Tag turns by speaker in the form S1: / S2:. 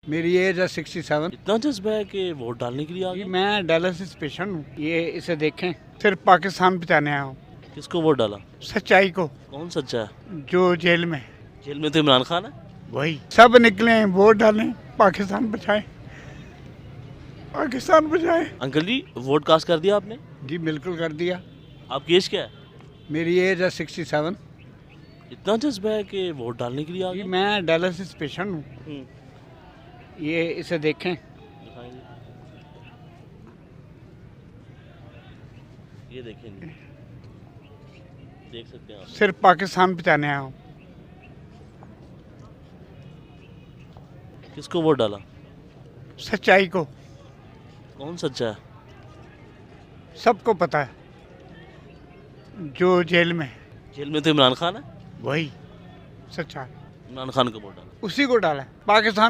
S1: मेरी एज है 67।
S2: इतना जज्बा है कि वोट डालने के लिए आ
S1: जी
S2: गए?
S1: मैं डायलिसिस पेशेंट हूँ। ये इसे देखें, सिर्फ पाकिस्तान बचाने आया हूँ,
S2: किसको वोट डाला?
S1: सच्चाई को।
S2: कौन सच्चा है?
S1: जो जेल में,
S2: जेल में तो इमरान खान है।
S1: वही सब निकले हैं, वोट डालें, पाकिस्तान बचाएं, पाकिस्तान बचाएं।
S2: अंकल जी वोट कास्ट कर दिया आपने?
S1: जी बिल्कुल कर दिया।
S2: आपकी एज क्या है?
S1: मेरी एज है 67।
S2: इतना जज्बा है कि वोट डालने के लिए आ
S1: जी
S2: गए?
S1: मैं डायलिसिस पेशेंट हूँ।
S2: हम्म,
S1: ये इसे देखें,
S2: दिखाएंगे। ये देखें जी। देख सकते हैं आप।
S1: सिर्फ पाकिस्तान बचाने आया हूँ।
S2: किसको वोट डाला?
S1: सच्चाई को।
S2: कौन सच्चा है?
S1: सबको पता है, जो जेल में,
S2: जेल में तो इमरान खान है।
S1: वही सच्चा है।
S2: इमरान खान को वोट डाला।
S1: उसी को डाला, पाकिस्तान